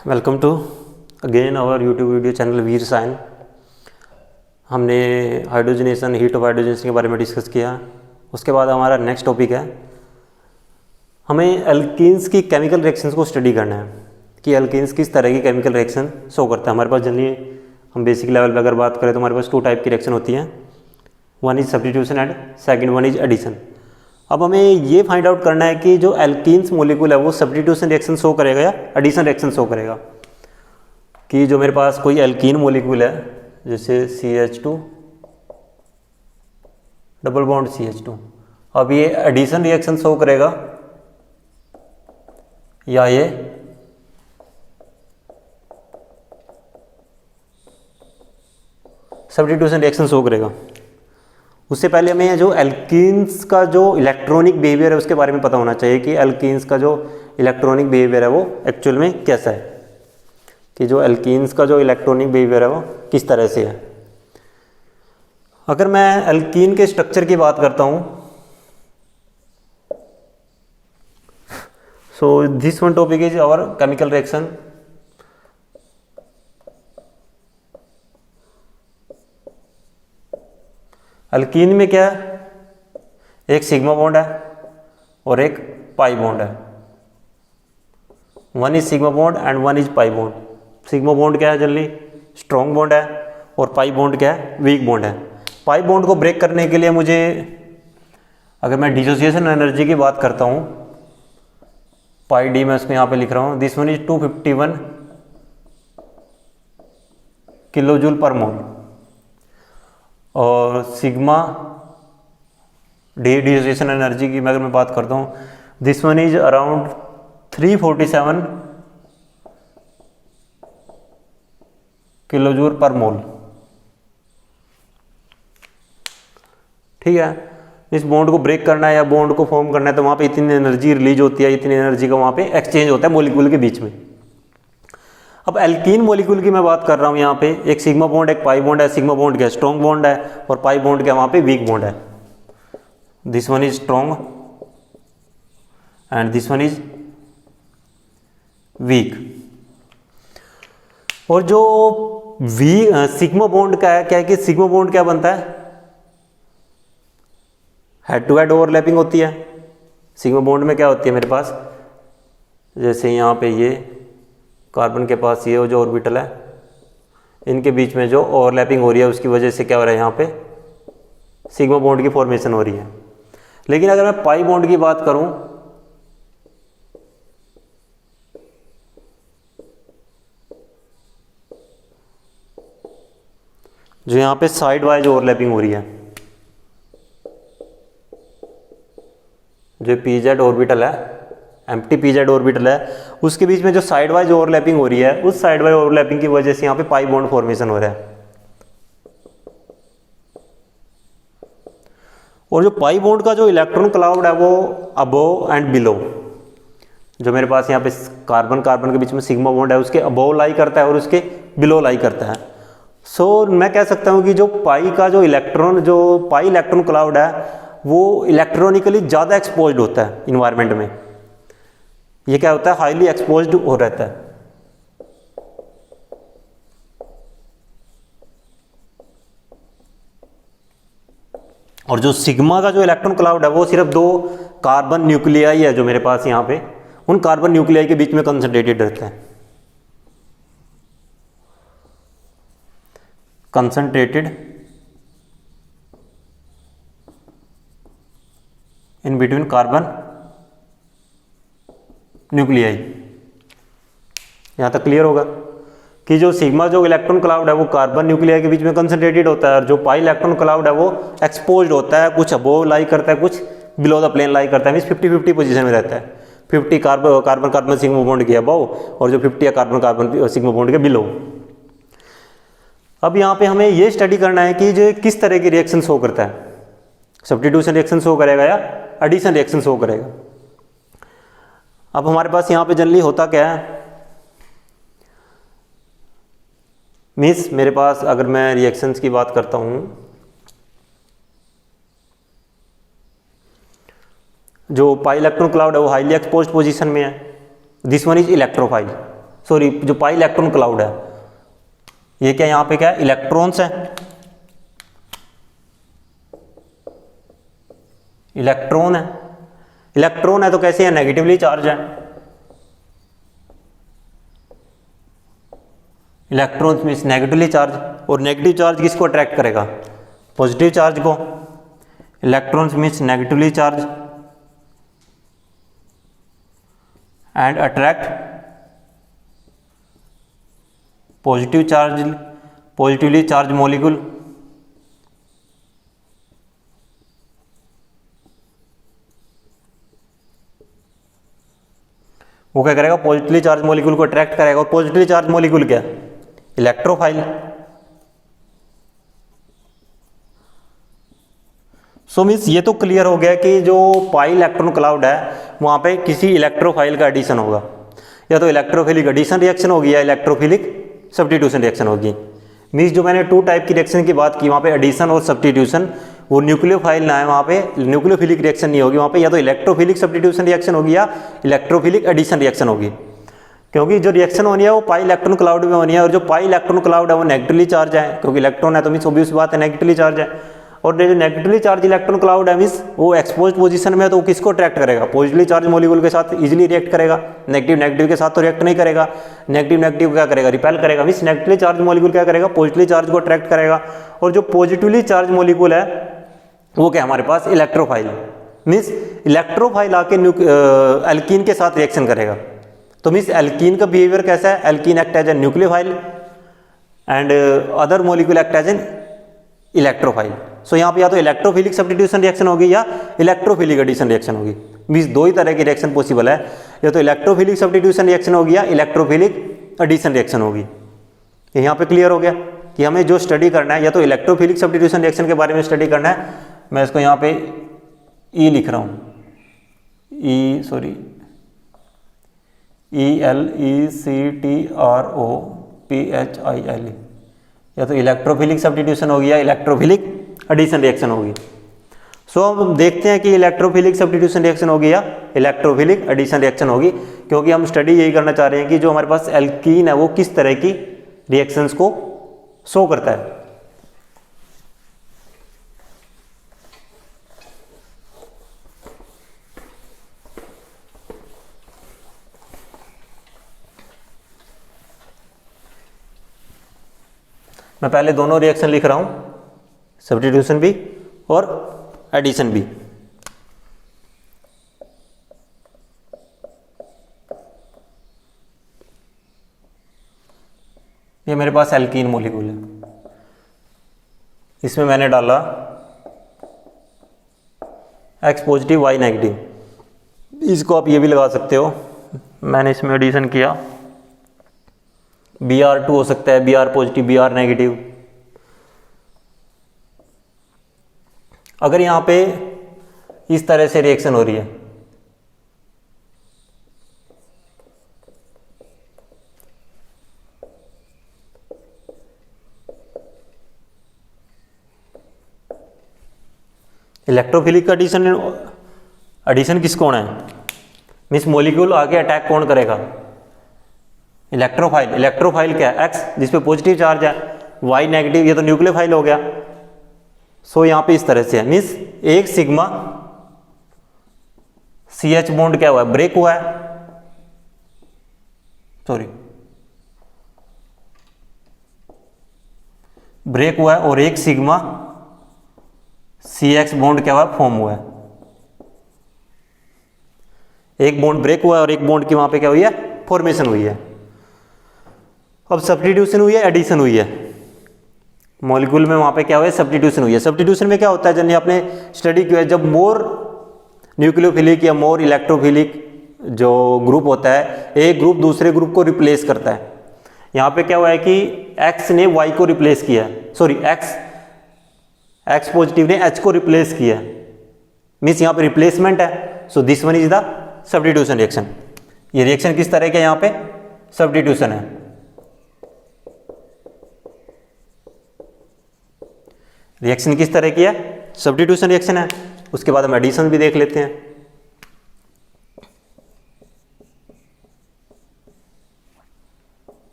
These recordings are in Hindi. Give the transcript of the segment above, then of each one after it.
Welcome to again our YouTube video channel Veer साइन। हमने हाइड्रोजनेशन, हीट ऑफ हाइड्रोजनेशन के बारे में डिस्कस किया। उसके बाद हमारा नेक्स्ट टॉपिक है, हमें एल्कीन्स की केमिकल रिएक्शंस को स्टडी करना है कि एल्कीन्स किस तरह की केमिकल रिएक्शन शो करता है। हमारे पास जनरली हम बेसिक लेवल पे अगर बात करें तो हमारे पास 2 टाइप की रिएक्शन होती हैं, one is substitution and second one is addition. अब हमें ये फाइंड आउट करना है कि जो एल्कीन्स मॉलिक्यूल है वो सब्स्टिट्यूशन रिएक्शन शो करेगा या एडिशन रिएक्शन शो करेगा। कि जो मेरे पास कोई एल्कीन मॉलिक्यूल है जैसे CH2 डबल बॉन्ड CH2, अब ये एडिशन रिएक्शन शो करेगा या ये सब्स्टिट्यूशन रिएक्शन शो करेगा। उससे पहले हमें जो एल्कीन्स का जो इलेक्ट्रॉनिक बिहेवियर है उसके बारे में पता होना चाहिए कि एल्कीन्स का जो इलेक्ट्रॉनिक बिहेवियर है वो एक्चुअल में कैसा है, कि जो एल्कीन्स का जो इलेक्ट्रॉनिक बिहेवियर है वो किस तरह से है। अगर मैं एल्कीन के स्ट्रक्चर की बात करता हूं, so this one topic is our chemical reaction. Alkene में क्या है, एक सिग्मा बॉन्ड है और एक पाई बॉन्ड है। One is sigma bond and one is pi bond. Sigma bond क्या है, जनरली स्ट्रॉन्ग बॉन्ड है, और पाई बॉन्ड क्या है, वीक बॉन्ड है। पाई बॉन्ड को ब्रेक करने के लिए मुझे, अगर मैं डिसोसिएशन एनर्जी की बात करता हूं, पाई डी मैं उसको यहां पे लिख रहा हूं, this one is 251 kilo joule per mole, और सिग्मा डी डिसोसिएशन एनर्जी की अगर मैं बात करता हूँ, this one is around 347 kilo joule per mole. ठीक है, इस बॉन्ड को ब्रेक करना है या बॉन्ड को फॉर्म करना है तो वहाँ पे इतनी एनर्जी रिलीज होती है, इतनी एनर्जी का वहाँ पे एक्सचेंज होता है मॉलिक्यूल के बीच में। अब एल्कीन मॉलिक्यूल की मैं बात कर रहा हूँ, यहाँ पे एक सिग्मा बॉन्ड एक पाई बॉन्ड है। सिग्मा बॉन्ड क्या स्ट्रॉन्ग बॉन्ड है और पाई बॉन्ड क्या वहाँ पे वीक बॉन्ड है। This one is strong and this one is weak. और जो सिग्मा बॉन्ड का है क्या है कि सिग्मा बॉन्ड क्या बनता है, हेड टू हेड ओवरलैपिंग होती है। सिग्मा बॉन्ड में क्या होती है मेरे पास, जैसे यहाँ पे ये कार्बन के पास ये जो ऑर्बिटल है, इनके बीच में जो ओवरलैपिंग हो रही है उसकी वजह से क्या हो रहा है, यहाँ पे सिग्मा बॉन्ड की फॉर्मेशन हो रही है। लेकिन अगर मैं पाई बॉन्ड की बात करूं, जो यहाँ पे साइड वाइज ओवरलैपिंग हो रही है, जो पीजेड ऑर्बिटल है, एम्प्टी पीजेड ऑर्बिटल है, उसके बीच में जो साइड वाइज ओवरलैपिंग हो रही है, उस साइड वाइज ओवरलैपिंग की वजह से यहाँ पे पाई बॉन्ड फॉर्मेशन हो रहा है। और जो पाई बॉन्ड का जो इलेक्ट्रॉन क्लाउड है वो अबोव एंड बिलो, जो मेरे पास यहाँ पे कार्बन कार्बन के बीच में सिग्मा बॉन्ड है उसके अबोव लाई करता है और उसके बिलो लाई करता है। सो मैं कह सकता हूँ कि जो पाई का जो पाई इलेक्ट्रॉन क्लाउड है वो इलेक्ट्रॉनिकली ज़्यादा एक्सपोज्ड होता है इन्वायरमेंट में। ये क्या होता है, हाईली एक्सपोज्ड हो रहता है। और जो सिग्मा का जो इलेक्ट्रॉन क्लाउड है वो सिर्फ 2 कार्बन न्यूक्लियाई है जो मेरे पास यहाँ पे, उन कार्बन न्यूक्लियाई के बीच में कंसंट्रेटेड रहता है। Concentrated in between carbon nuclei. यहां तक क्लियर होगा कि जो सिग्मा जो इलेक्ट्रॉन क्लाउड है वो कार्बन न्यूक्लियाई के बीच में कंसंट्रेटेड होता है, और जो पाई इलेक्ट्रॉन क्लाउड है वो एक्सपोज्ड होता है, कुछ अबोव लाई करता है, कुछ बिलो द प्लेन लाई करता है। मींस 50-50 पोजीशन में रहता है। 50 कार्बन कार्बन सिग्मा बॉन्ड के अबोव और जो 50 है कार्बन कार्बन सिग्मा बॉन्ड के बिलो। अब यहाँ पे हमें ये स्टडी करना है कि जो किस तरह की रिएक्शन शो करता है, सब्स्टिट्यूशन रिएक्शन शो करेगा या एडिशन रिएक्शन शो करेगा। अब हमारे पास यहाँ पे जनरली होता क्या है, मीन्स मेरे पास अगर मैं रिएक्शंस की बात करता हूँ, जो पाई इलेक्ट्रॉन क्लाउड है वो हाईली एक्सपोज्ड पोजीशन में है। This one is electrophile, sorry जो पाई इलेक्ट्रॉन क्लाउड है, ये क्या यहाँ पे क्या है, इलेक्ट्रॉन्स है, इलेक्ट्रॉन है, इलेक्ट्रॉन है तो कैसे है, नेगेटिवली चार्ज है। इलेक्ट्रॉन्स मीन्स नेगेटिवली चार्ज, और नेगेटिव चार्ज किसको अट्रैक्ट करेगा, पॉजिटिव चार्ज को। Electrons means negatively charge and attract positive charge, positively charge molecule. वो क्या करेगा, पॉजिटिवली चार्ज मॉलिक्यूल को अट्रैक्ट करेगा। और पॉजिटिवली चार्ज मॉलिक्यूल क्या, इलेक्ट्रोफाइल। सो मीन्स ये तो क्लियर हो गया कि जो पाई इलेक्ट्रॉन क्लाउड है वहां पे किसी इलेक्ट्रोफाइल का एडिशन होगा, या तो इलेक्ट्रोफिलिक एडिशन रिएक्शन होगी या इलेक्ट्रोफिलिक सब्स्टिट्यूशन रिएक्शन होगी। मीन्स जो मैंने 2 टाइप की रिएक्शन की बात की वहाँ पे एडिशन और सब्स्टिट्यूशन, वो न्यूक्लियोफाइल ना है, वहाँ पे न्यूक्लियोफिलिक रिएक्शन नहीं होगी, वहाँ पे या तो इलेक्ट्रोफिलिक सब्स्टिट्यूशन रिएक्शन होगी या इलेक्ट्रोफिलिक एडिशन रिएक्शन होगी। क्योंकि जो रिएक्शन होनी है वो पाई इलेक्ट्रॉन क्लाउड में होनी है, और जो पाई इलेक्ट्रॉन क्लाउड है वो नेगेटिवली चार्ज है, क्योंकि इलेक्ट्रॉन है तो मीन्स ऑब्वियस बात है नेगेटिवली चार्ज है। और जो नेगेटिवली चार्ज इलेक्ट्रॉन क्लाउड है मीन्स वो एक्सपोज्ड पोजीशन में है, तो वो किसको अट्रैक्ट करेगा, पॉजिटिवली चार्ज मॉलिक्यूल के साथ इजीली रिएक्ट करेगा, नेगेटिव नेगेटिव के साथ तो रिएक्ट नहीं करेगा। नेगेटिव नेगेटिव क्या करेगा, रिपेल करेगा। मीन्स नेगेटिवली चार्ज मॉलिक्यूल क्या करेगा, पॉजिटिवली चार्ज को अट्रैक्ट करेगा। और जो पॉजिटिवली चार्ज मॉलिक्यूल है वो क्या हमारे पास, इलेक्ट्रोफाइल। मीन्स इलेक्ट्रोफाइल आके एल्कीन के साथ रिएक्शन करेगा। तो मीन्स एल्कीन का बिहेवियर कैसा है, alkene act as a nucleophile and other molecule act as an electrophile. So यहाँ पे या तो इलेक्ट्रोफिलिक सब्स्टिट्यूशन रिएक्शन होगी या इलेक्ट्रोफिलिक एडिशन रिएक्शन होगी। मीन्स 2 ही तरह की रिएक्शन पॉसिबल है, या तो इलेक्ट्रोफिलिक सब्स्टिट्यूशन रिएक्शन होगी या इलेक्ट्रोफिलिक एडिशन रिएक्शन होगी। यहाँ पे क्लियर हो गया कि हमें जो स्टडी करना है या तो इलेक्ट्रोफिलिक सब्स्टिट्यूशन रिएक्शन के बारे में स्टडी करना है। मैं इसको यहाँ पे ई लिख रहा हूँ, ELECTROPHIL, या तो इलेक्ट्रोफिलिक सब्स्टिट्यूशन होगी या इलेक्ट्रोफिलिक एडिशन रिएक्शन होगी। सो हम देखते हैं कि इलेक्ट्रोफिलिक सब्स्टिट्यूशन रिएक्शन होगी या इलेक्ट्रोफिलिक एडिशन रिएक्शन होगी, क्योंकि हम स्टडी यही करना चाह रहे हैं कि जो हमारे पास एल्कीन है वो किस तरह की रिएक्शंस को शो करता है। मैं पहले दोनों रिएक्शन लिख रहा हूं, सब्स्टिट्यूशन भी और एडिशन भी। ये मेरे पास एल्कीन मॉलिक्यूल है, इसमें मैंने डाला X पॉजिटिव Y नेगेटिव। इसको आप ये भी लगा सकते हो, मैंने इसमें एडिशन किया, Br2 हो सकता है, Br पॉजिटिव Br नेगेटिव। अगर यहां पे इस तरह से रिएक्शन हो रही है, इलेक्ट्रोफिलिक का एडिशन किसको होना है, मीन्स मॉलिक्यूल आगे अटैक कौन करेगा, इलेक्ट्रोफाइल। इलेक्ट्रोफाइल क्या है, X जिसपे पॉजिटिव चार्ज है, Y नेगेटिव, ये तो न्यूक्लियोफाइल हो गया। सो यहां पे इस तरह से है, मीन्स एक सिग्मा CH बॉन्ड क्या हुआ है, ब्रेक हुआ है, ब्रेक हुआ है, और एक सिग्मा CX बॉन्ड क्या हुआ है, फॉर्म हुआ है। एक बॉन्ड ब्रेक हुआ है और एक बॉन्ड की वहां पे क्या हुई है, फॉर्मेशन हुई है। अब सब्स्टिट्यूशन हुई है, एडिशन हुई है, मॉलिक्यूल में वहां पे क्या हुआ है, सब्स्टिट्यूशन हुई है। सब्स्टिट्यूशन में क्या होता है, जैसे आपने स्टडी किया है, जब मोर न्यूक्लियोफिलिक या मोर इलेक्ट्रोफिलिक जो ग्रुप होता है, एक ग्रुप दूसरे ग्रुप को रिप्लेस करता है। यहां पे क्या हुआ है कि X ने Y को रिप्लेस किया है, सॉरी X पॉजिटिव ने H को रिप्लेस किया है, मीन्स यहां पे रिप्लेसमेंट है। सो this one is the substitution reaction. ये रिएक्शन किस तरह के, यहां पे सब्स्टिट्यूशन है। रिएक्शन किस तरह की है, सब्स्टिट्यूशन रिएक्शन है। उसके बाद हम एडिशन भी देख लेते हैं।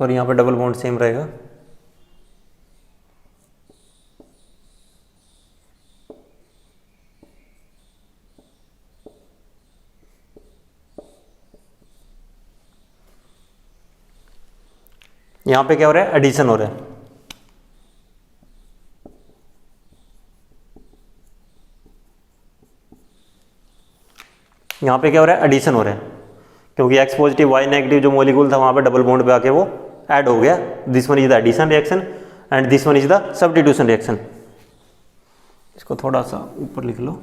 सॉरी यहाँ पे डबल बॉन्ड सेम रहेगा। यहाँ पे क्या हो रहा है, एडिशन हो रहा है। यहाँ पे क्या हो रहा है, एडिशन हो रहा है, क्योंकि X पॉजिटिव Y नेगेटिव जो मॉलिक्यूल था वहाँ पे डबल बॉन्ड पे आके वो ऐड हो गया। This one is the addition reaction and this one is the substitution reaction. इसको थोड़ा सा ऊपर लिख लो।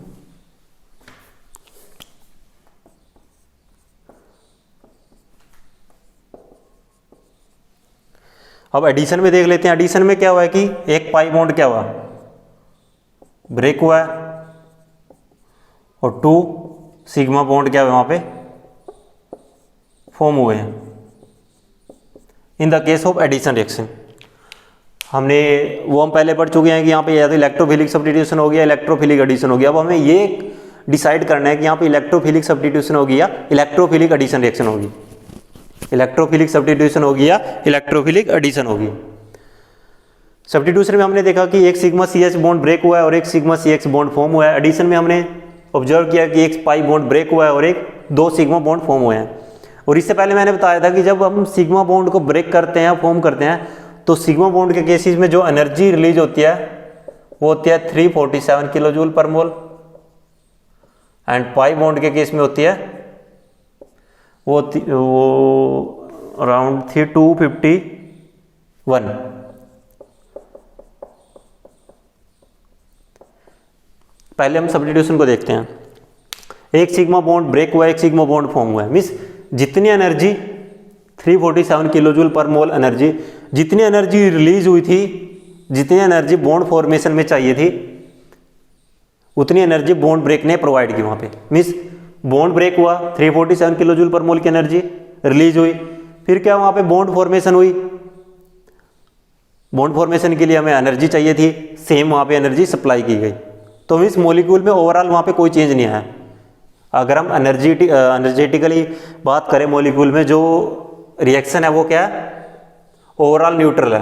अब एडिशन में देख लेते हैं। एडिशन में क्या हुआ है कि एक पाई बॉन्ड क्या हुआ, ब्रेक हुआ है, और 2 सिग्मा बॉन्ड क्या हुआ वहां पे फॉर्म हुए हैं। In the case of addition reaction हम पहले पढ़ चुके हैं कि यहाँ पे या तो इलेक्ट्रोफिलिक सब्स्टिट्यूशन हो गया, इलेक्ट्रोफिलिक एडिशन हो गया। अब हमें ये डिसाइड करना है कि यहाँ पे इलेक्ट्रोफिलिक सब्स्टिट्यूशन होगी या इलेक्ट्रोफिलिक एडिशन रिएक्शन होगी। इलेक्ट्रोफिलिक सब्स्टिट्यूशन होगी या इलेक्ट्रोफिलिक एडिशन होगी। सब्स्टिट्यूशन में हमने देखा कि एक सिग्मा CH बॉन्ड ब्रेक हुआ है और एक सिग्मा CX बॉन्ड फॉर्म हुआ है। एडिशन में हमने ऑब्जर्व किया कि एक पाई बॉन्ड ब्रेक हुआ है और एक 2 सिग्मा बॉन्ड फॉर्म हुए हैं। और इससे पहले मैंने बताया था कि जब हम सिग्मा बॉन्ड को ब्रेक करते हैं, फॉर्म करते हैं, तो सिग्मा बॉन्ड के केसेस में जो एनर्जी रिलीज होती है वो होती है 347 kilo joule per mole, and pi bond के केस में होती है वो अराउंड 251। पहले हम सब्स्टिट्यूशन को देखते हैं। एक सिग्मा बॉन्ड ब्रेक हुआ है, एक सिग्मा बॉन्ड फॉर्म हुआ है। मीन्स जितनी एनर्जी 347 किलो जूल पर मोल एनर्जी, जितनी एनर्जी रिलीज हुई थी, जितनी एनर्जी बॉन्ड फॉर्मेशन में चाहिए थी, उतनी एनर्जी बॉन्ड ब्रेक ने प्रोवाइड की वहां पे। मीन्स बॉन्ड ब्रेक हुआ, 347 किलो जूल पर मोल की एनर्जी रिलीज हुई। फिर क्या वहां पे बॉन्ड फॉर्मेशन हुई। बॉन्ड फॉर्मेशन के लिए हमें एनर्जी चाहिए थी, सेम वहां पे एनर्जी सप्लाई की गई। तो इस मॉलिक्यूल में ओवरऑल वहां पे कोई चेंज नहीं आया। अगर हम एनर्जेटिकली बात करें, मॉलिक्यूल में जो रिएक्शन है वो क्या है, ओवरऑल न्यूट्रल है।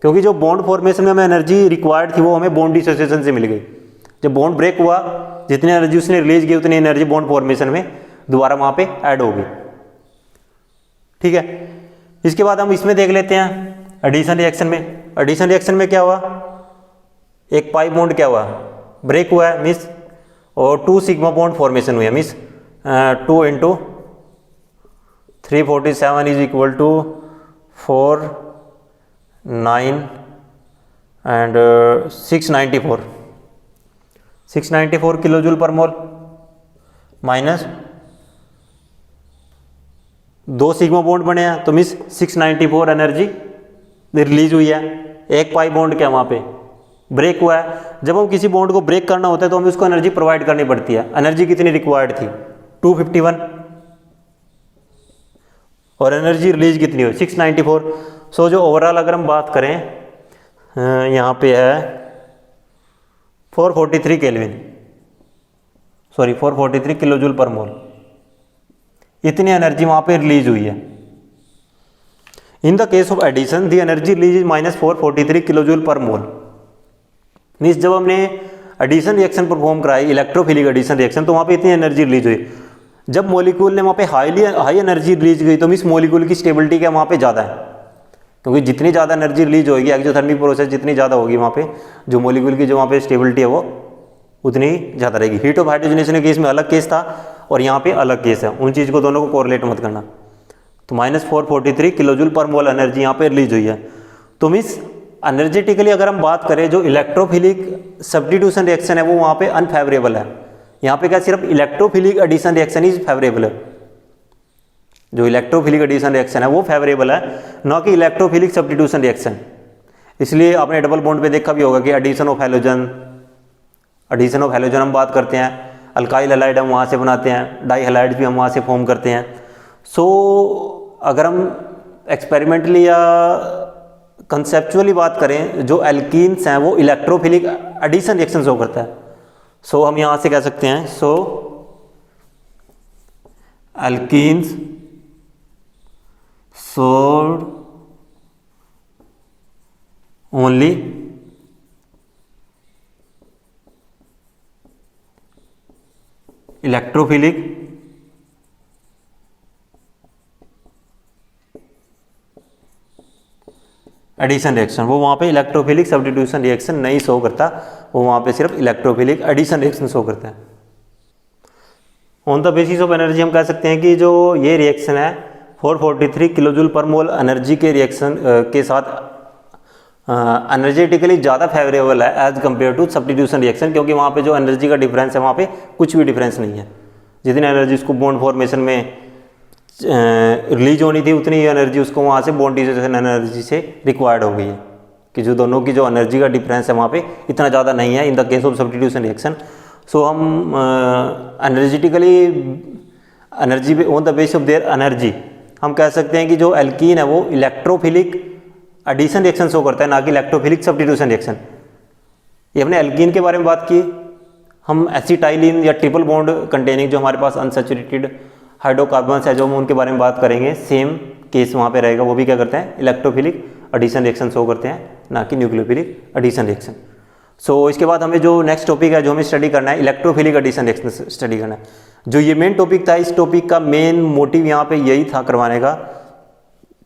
क्योंकि जो बॉन्ड फॉर्मेशन में हमें एनर्जी रिक्वायर्ड थी वो हमें बॉन्ड डिसोसिएशन से मिल गई। जब बॉन्ड ब्रेक हुआ, जितनी एनर्जी उसने रिलीज की उतनी एनर्जी बॉन्ड फॉर्मेशन में दोबारा वहां पे ऐड होगी। ठीक है, इसके बाद हम इसमें देख लेते हैं एडिशन रिएक्शन में। एडिशन रिएक्शन में क्या हुआ, एक पाई बॉन्ड क्या हुआ, ब्रेक हुआ है मिस, और 2 सिग्मा बॉन्ड फॉर्मेशन हुई है मिस। 2 into 347 is equal to 4 9 and 694 kilo joule per mole, minus 2 sigma bond बने हैं तो मिस 694 एनर्जी रिलीज हुई है। एक पाई बॉन्ड क्या वहां पे ब्रेक हुआ है। जब हम किसी बॉन्ड को ब्रेक करना होता है तो हमें उसको एनर्जी प्रोवाइड करनी पड़ती है। एनर्जी कितनी रिक्वायर्ड थी, 251, और एनर्जी रिलीज कितनी हुई, 694। सो जो ओवरऑल अगर हम बात करें, यहाँ पे है 443 kelvin, sorry 443 kilo joule per मोल, इतनी एनर्जी वहां पे रिलीज हुई है। In the case of addition the energy release is -443 kilo joule per mole. Means जब हमने एडिशन रिएक्शन परफॉर्म कराई, इलेक्ट्रोफिलिक एडिशन रिएक्शन, तो वहाँ पे इतनी एनर्जी रिलीज हुई। जब मॉलिक्यूल ने वहाँ पे हाई एनर्जी रिलीज गई तो मीन्स मॉलिक्यूल की स्टेबिलिटी क्या वहाँ पे ज़्यादा है, क्योंकि जितनी ज़्यादा एनर्जी रिलीज होगी, एक्सोथर्मिक प्रोसेस जितनी ज़्यादा होगी वहाँ पे, जो मॉलिक्यूल की जो वहाँ पे स्टेबिलिटी है वो उतनी ज़्यादा रहेगी। हीट ऑफ हाइड्रोजनेशन के केस में अलग केस था और यहाँ पे अलग केस है, उन चीज़ को दोनों को कोरिलेट मत करना। तो -443 किलो जूल पर मोल एनर्जी यहाँ पे रिलीज हुई है। तो मीन्स एनर्जेटिकली अगर हम बात करें, जो इलेक्ट्रोफिलिक सब्स्टिट्यूशन रिएक्शन है वो वहाँ पे अनफेवरेबल है। यहाँ पे क्या सिर्फ electrophilic addition reaction is favourable है। जो इलेक्ट्रोफिलिक एडिशन रिएक्शन है वो फेवरेबल है, ना कि इलेक्ट्रोफिलिक सब्स्टिट्यूशन रिएक्शन। इसलिए आपने डबल बॉन्ड पे देखा भी होगा कि एडिशन ऑफ हैलोजन हम बात करते हैं, अल्काइल हैलाइड हम वहाँ से बनाते हैं, डाई हैलाइड्स भी हम वहाँ से फॉर्म करते हैं। सो अगर हम एक्सपेरिमेंटली या कंसेप्चुअली बात करें, जो एल्कीन्स हैं वो इलेक्ट्रोफिलिक एडिशन रिएक्शन शो करता है। सो हम यहाँ से कह सकते हैं, so alkenes sold only electrophilic addition reaction. वो वहाँ पे इलेक्ट्रोफिलिक सब्स्टिट्यूशन रिएक्शन नहीं शो करता, वो वहाँ पे सिर्फ इलेक्ट्रोफिलिक एडिशन रिएक्शन शो करता है। On the basis of energy हम कह सकते हैं कि जो ये रिएक्शन है 443 किलो जूल पर मोल एनर्जी के रिएक्शन के साथ एनर्जेटिकली ज़्यादा फेवरेबल है as compare to substitution reaction, क्योंकि वहाँ पे जो एनर्जी का डिफरेंस है वहाँ पे कुछ भी डिफरेंस नहीं है। जितनी एनर्जी उसको बॉन्ड फॉर्मेशन में रिलीज होनी थी उतनी ही एनर्जी उसको वहाँ से बॉन्ड डिसोसिएशन एनर्जी से रिक्वायर्ड हो गई है, कि जो दोनों की जो एनर्जी का डिफरेंस है वहाँ पे इतना ज़्यादा नहीं है in the case of substitution reaction. So हम energetically energy on the base of their energy हम कह सकते हैं कि जो एल्कीन है वो इलेक्ट्रोफिलिक एडिशन रिएक्शन शो करता है, ना कि इलेक्ट्रोफिलिक सब्स्टिट्यूशन रिएक्शन। ये हमने एल्कीन के बारे में बात की। हम एसिटाइलिन या ट्रिपल बॉन्ड कंटेनिंग जो हमारे पास अनसैचुरेटेड हाइड्रोकार्बन्स है जो हम उनके बारे में बात करेंगे, सेम केस वहाँ पे रहेगा। वो भी क्या करते हैं, इलेक्ट्रोफिलिक एडिशन रिएक्शन शो करते हैं, ना कि न्यूक्लियोफिलिक एडिशन रिएक्शन। सो इसके बाद हमें जो नेक्स्ट टॉपिक है जो हमें स्टडी करना है, इलेक्ट्रोफिलिक एडिशन रिएक्शन स्टडी करना है। जो ये मेन टॉपिक था, इस टॉपिक का मेन मोटिव यहाँ पे यही था करवाने का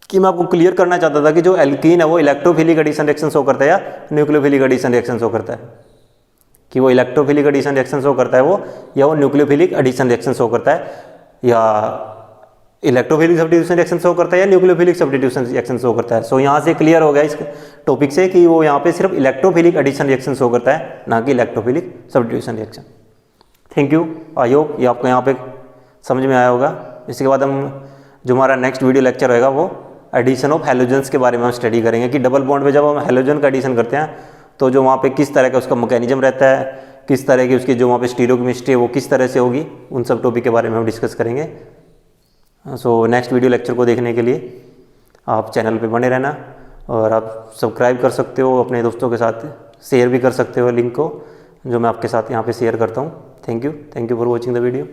कि मैं आपको क्लियर करना चाहता था कि जो एल्कीन है वो इलेक्ट्रोफिलिक एडिशन रिएक्शन शो करता है या न्यूक्लियोफिलिक एडिशन रिएक्शन शो करता है, कि वो इलेक्ट्रोफिलिक एडिशन रिएक्शन शो करता है वो, या वो न्यूक्लियोफिलिक एडिशन रिएक्शन शो करता है, या इलेक्ट्रोफिलिक सब्स्टिट्यूशन रिएक्शन शो करता है या न्यूक्लियोफिलिक सब्स्टिट्यूशन रिएक्शन शो करता है। सो यहाँ से क्लियर हो गया इस टॉपिक से कि वो यहाँ पे सिर्फ इलेक्ट्रोफिलिक एडिशन रिएक्शन शो करता है, ना कि electrophilic substitution reaction. Thank you, I hope ये आपको यहाँ पे समझ में आया होगा। इसके बाद हम जो हमारा नेक्स्ट वीडियो लेक्चर होगा वो एडिशन ऑफ हैलोजेंस के बारे में हम स्टडी करेंगे, कि डबल बॉन्ड में जब हम हैलोजन का एडिशन करते हैं तो जो वहाँ पे किस तरह का उसका मैकेनिज्म रहता है, किस तरह की उसकी जो वहाँ पे स्टीरियोकेमिस्ट्री है वो किस तरह से होगी, उन सब टॉपिक के बारे में हम डिस्कस करेंगे। सो नेक्स्ट वीडियो लेक्चर को देखने के लिए आप चैनल पे बने रहना, और आप सब्सक्राइब कर सकते हो, अपने दोस्तों के साथ शेयर भी कर सकते हो लिंक को, जो मैं आपके साथ यहाँ पे शेयर करता हूँ। Thank you for watching the video.